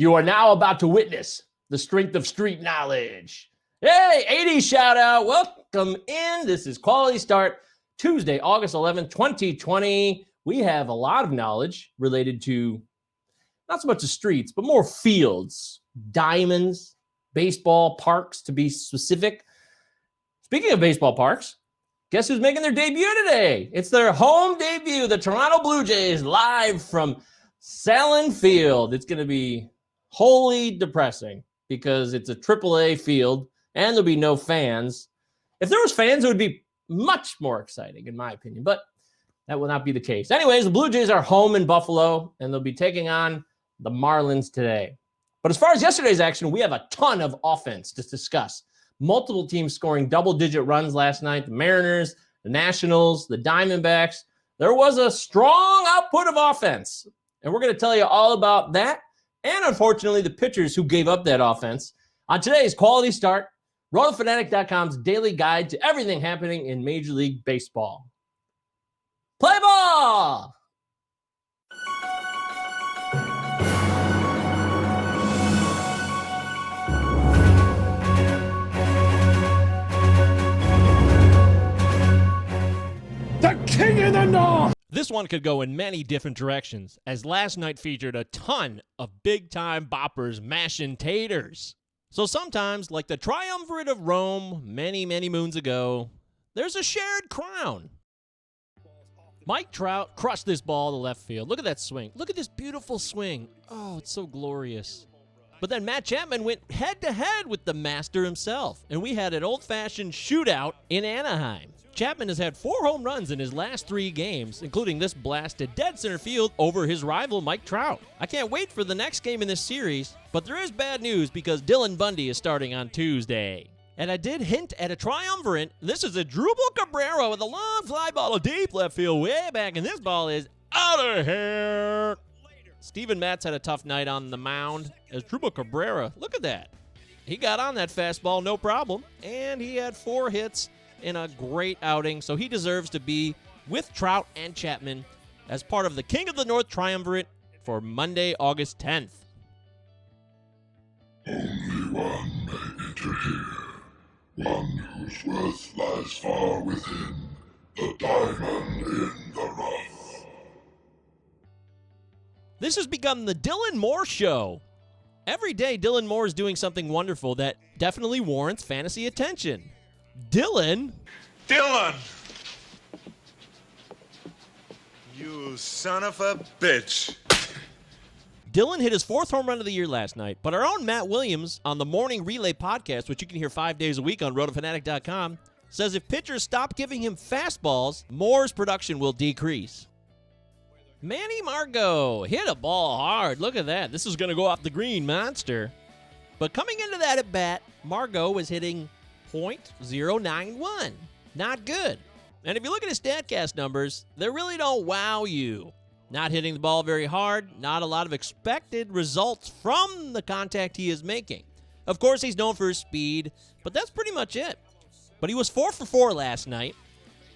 You are now about to witness the strength of street knowledge. Hey, 80 shout out. Welcome in. This is Quality Start, Tuesday, August 11th, 2020. We have a lot of knowledge related to not so much the streets, but more fields, diamonds, baseball parks to be specific. Speaking of baseball parks, guess who's making their debut today? It's their home debut, the Toronto Blue Jays, live from Salen Field. It's going to be wholly depressing because it's a AAA field and there'll be no fans. If there was fans, it would be much more exciting, in my opinion, but that will not be the case. Anyways, the Blue Jays are home in Buffalo, and they'll be taking on the Marlins today. But as far as yesterday's action, we have a ton of offense to discuss. Multiple teams scoring double-digit runs last night. The Mariners, the Nationals, the Diamondbacks. There was a strong output of offense, and we're going to tell you all about that and, unfortunately, the pitchers who gave up that offense on today's Quality Start, Rotofanatic.com's daily guide to everything happening in Major League Baseball. Play ball! The King of the North! This one could go in many different directions, as last night featured a ton of big-time boppers mashing taters. So sometimes, like the triumvirate of Rome many, many moons ago, there's a shared crown. Mike Trout crushed this ball to left field. Look at that swing. Look at this beautiful swing. Oh, it's so glorious. But then Matt Chapman went head-to-head with the master himself, and we had an old-fashioned shootout in Anaheim. Chapman has had 4 home runs in his last 3 games, including this blast to dead center field over his rival Mike Trout. I can't wait for the next game in this series, but there is bad news because Dylan Bundy is starting on Tuesday. And I did hint at a triumvirate. This is a Drupal Cabrera with a long fly ball to deep left field way back, and this ball is out of here. Steven Matz had a tough night on the mound as Drupal Cabrera. Look at that. He got on that fastball, no problem, and he had 4 hits in a great outing, so he deserves to be with Trout and Chapman as part of the King of the North triumvirate for Monday, August 10th. Only one may enter here. One whose worth lies far within, the diamond in the rough. This has become the Dylan Moore Show. Every day, Dylan Moore is doing something wonderful that definitely warrants fantasy attention. Dylan! You son of a bitch. Dylan hit his 4th home run of the year last night, but our own Matt Williams on the Morning Relay podcast, which you can hear 5 days a week on Rotofanatic.com, says if pitchers stop giving him fastballs, Moore's production will decrease. Manny Margot hit a ball hard. Look at that. This is going to go off the green monster. But coming into that at bat, Margot was hitting .091. Not good. And if you look at his StatCast numbers, they really don't wow you. Not hitting the ball very hard, not a lot of expected results from the contact he is making. Of course, he's known for his speed, but that's pretty much it. But he was 4 for 4 last night,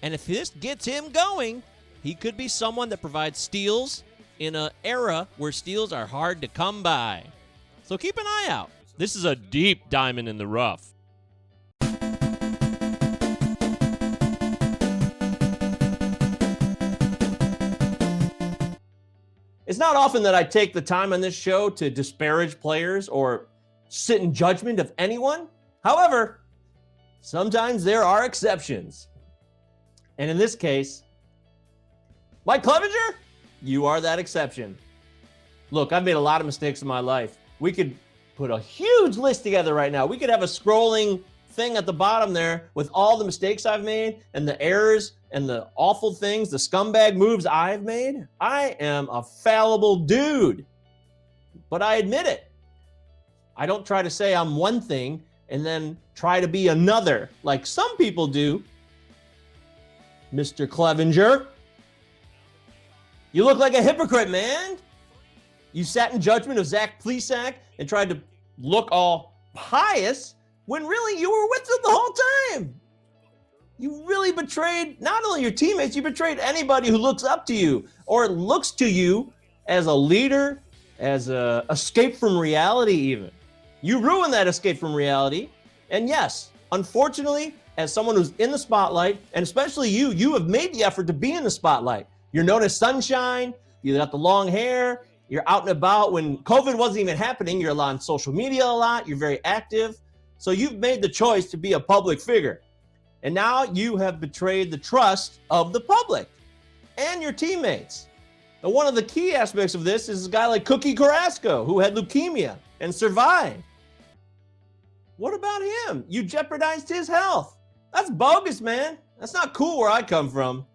and if this gets him going, he could be someone that provides steals in an era where steals are hard to come by. So keep an eye out. This is a deep diamond in the rough. It's not often that I take the time on this show to disparage players or sit in judgment of anyone. However, sometimes there are exceptions. And in this case, Mike Clevinger, you are that exception. Look, I've made a lot of mistakes in my life. We could put a huge list together right now. We could have a scrolling thing at the bottom there with all the mistakes I've made and the errors and the awful things, the scumbag moves I've made. I am a fallible dude, but I admit it. I don't try to say I'm one thing and then try to be another like some people do. Mr. Clevinger, you look like a hypocrite, man. You sat in judgment of Zach Plesac and tried to look all pious when really you were with him the whole time. You really betrayed not only your teammates, you betrayed anybody who looks up to you or looks to you as a leader as a escape from reality even. You ruin that escape from reality. And yes, unfortunately, as someone who's in the spotlight, and especially you have made the effort to be in the spotlight. You're known as Sunshine. You got the long hair. You're out and about. When COVID wasn't even happening, you're on social media a lot. You're very active. So you've made the choice to be a public figure. And now you have betrayed the trust of the public and your teammates. Now, one of the key aspects of this is a guy like Cookie Carrasco, who had leukemia and survived. What about him? You jeopardized his health. That's bogus, man. That's not cool where I come from.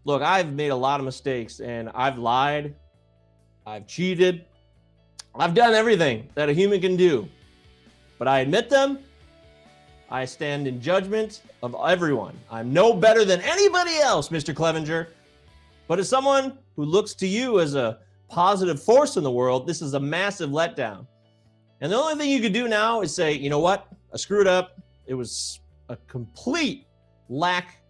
Look, I've made a lot of mistakes, and I've lied. I've cheated. I've done everything that a human can do. But I admit them. I stand in judgment of everyone. I'm no better than anybody else, Mr. Clevinger. But as someone who looks to you as a positive force in the world, this is a massive letdown. And the only thing you could do now is say, you know what? I screwed up. It was a complete lack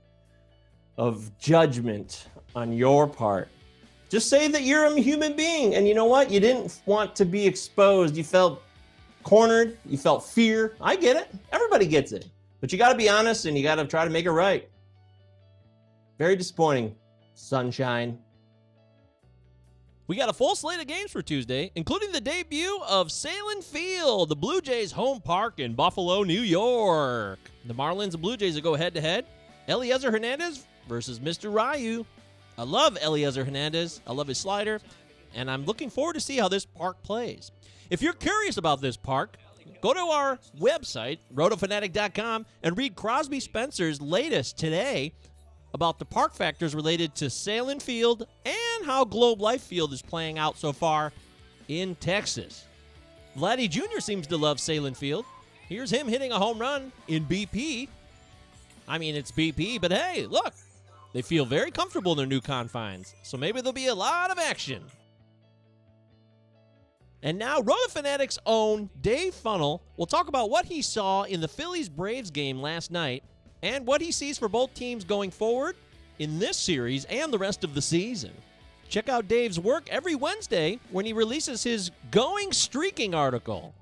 of judgment on your part. Just say that you're a human being. And you know what? You didn't want to be exposed. You felt cornered. You felt fear. I get it. Everybody gets it. But you got to be honest and you got to try to make it right. Very disappointing, Sunshine. We got a full slate of games for Tuesday, including the debut of Salem Field, the Blue Jays' home park in Buffalo, New York. The Marlins and Blue Jays will go head-to-head. Eliezer Hernandez versus Mr. Ryu. I love Eliezer Hernandez. I love his slider, and I'm looking forward to see how this park plays. If you're curious about this park, go to our website, rotofanatic.com, and read Crosby Spencer's latest today about the park factors related to Salem Field and how Globe Life Field is playing out so far in Texas. Vladdy Jr. seems to love Salem Field. Here's him hitting a home run in BP. I mean, it's BP, but hey, look, they feel very comfortable in their new confines, so maybe there'll be a lot of action. And now, Rotofanatic's own Dave Funnell will talk about what he saw in the Phillies-Braves game last night and what he sees for both teams going forward in this series and the rest of the season. Check out Dave's work every Wednesday when he releases his Going Streaking article.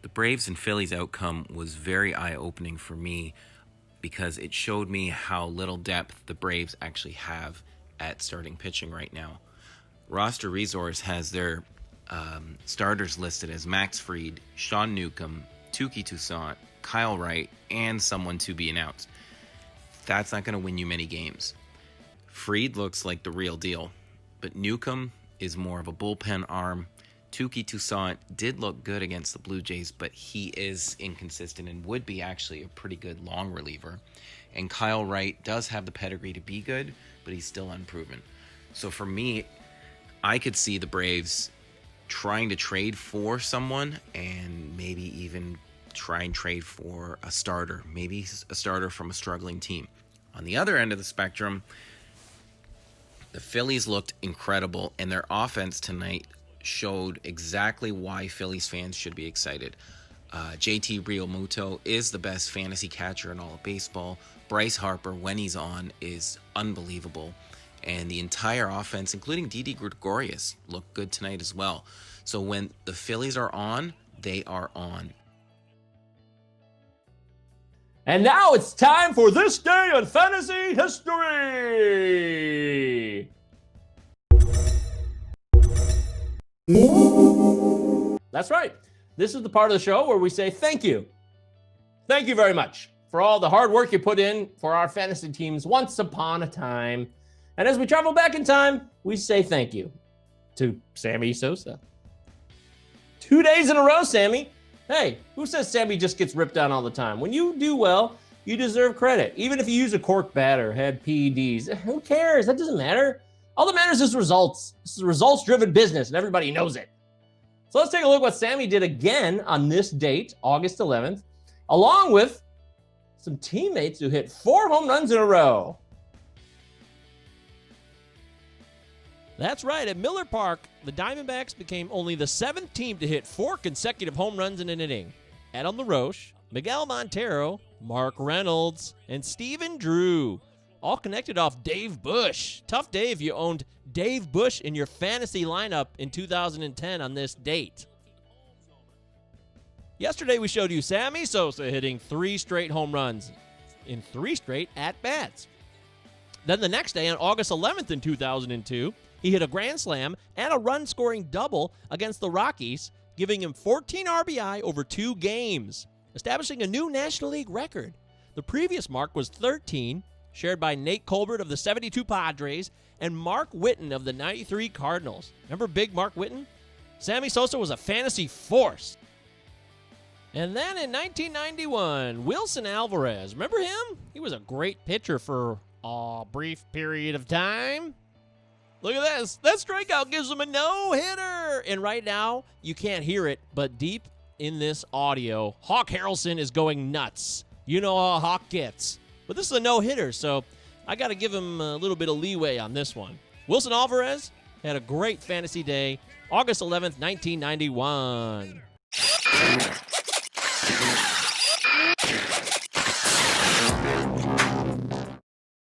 The Braves and Phillies outcome was very eye-opening for me because it showed me how little depth the Braves actually have at starting pitching right now. Roster Resource has their starters listed as Max Fried, Sean Newcomb, Touki Toussaint, Kyle Wright, and someone to be announced. That's not going to win you many games. Fried looks like the real deal, but Newcomb is more of a bullpen arm. Touki Toussaint did look good against the Blue Jays, but he is inconsistent and would be actually a pretty good long reliever. And Kyle Wright does have the pedigree to be good, but he's still unproven. So for me, I could see the Braves trying to trade for someone and maybe even try and trade for a starter, maybe a starter from a struggling team. On the other end of the spectrum, the Phillies looked incredible, and their offense tonight showed exactly why Phillies fans should be excited. JT Realmuto is the best fantasy catcher in all of baseball. Bryce Harper, when he's on, is unbelievable. And the entire offense, including Didi Gregorius, looked good tonight as well. So when the Phillies are on, they are on. And now it's time for This Day in Fantasy History. That's right. This is the part of the show where we say thank you. Thank you very much for all the hard work you put in for our fantasy teams once upon a time. And as we travel back in time, we say thank you to Sammy Sosa. 2 days in a row, Sammy. Hey, who says Sammy just gets ripped on all the time? When you do well, you deserve credit. Even if you use a cork bat or had PEDs, who cares? That doesn't matter. All that matters is results. This is a results-driven business, and everybody knows it. So let's take a look at what Sammy did again on this date, August 11th, along with some teammates who hit 4 home runs in a row. That's right. At Miller Park, the Diamondbacks became only the 7th team to hit 4 consecutive home runs in an inning. Adam LaRoche, Miguel Montero, Mark Reynolds, and Stephen Drew all connected off Dave Bush. Tough day if you owned Dave Bush in your fantasy lineup in 2010 on this date. Yesterday, we showed you Sammy Sosa hitting 3 straight home runs in 3 straight at-bats. Then the next day, on August 11th in 2002, he hit a grand slam and a run-scoring double against the Rockies, giving him 14 RBI over 2 games, establishing a new National League record. The previous mark was 13, shared by Nate Colbert of the 72 Padres and Mark Whitten of the 93 Cardinals. Remember big Mark Whitten? Sammy Sosa was a fantasy force. And then in 1991, Wilson Alvarez. Remember him? He was a great pitcher for a brief period of time. Look at this. That strikeout gives him a no-hitter. And right now, you can't hear it, but deep in this audio, Hawk Harrelson is going nuts. You know how Hawk gets. But this is a no-hitter, so I got to give him a little bit of leeway on this one. Wilson Alvarez had a great fantasy day, August 11th, 1991.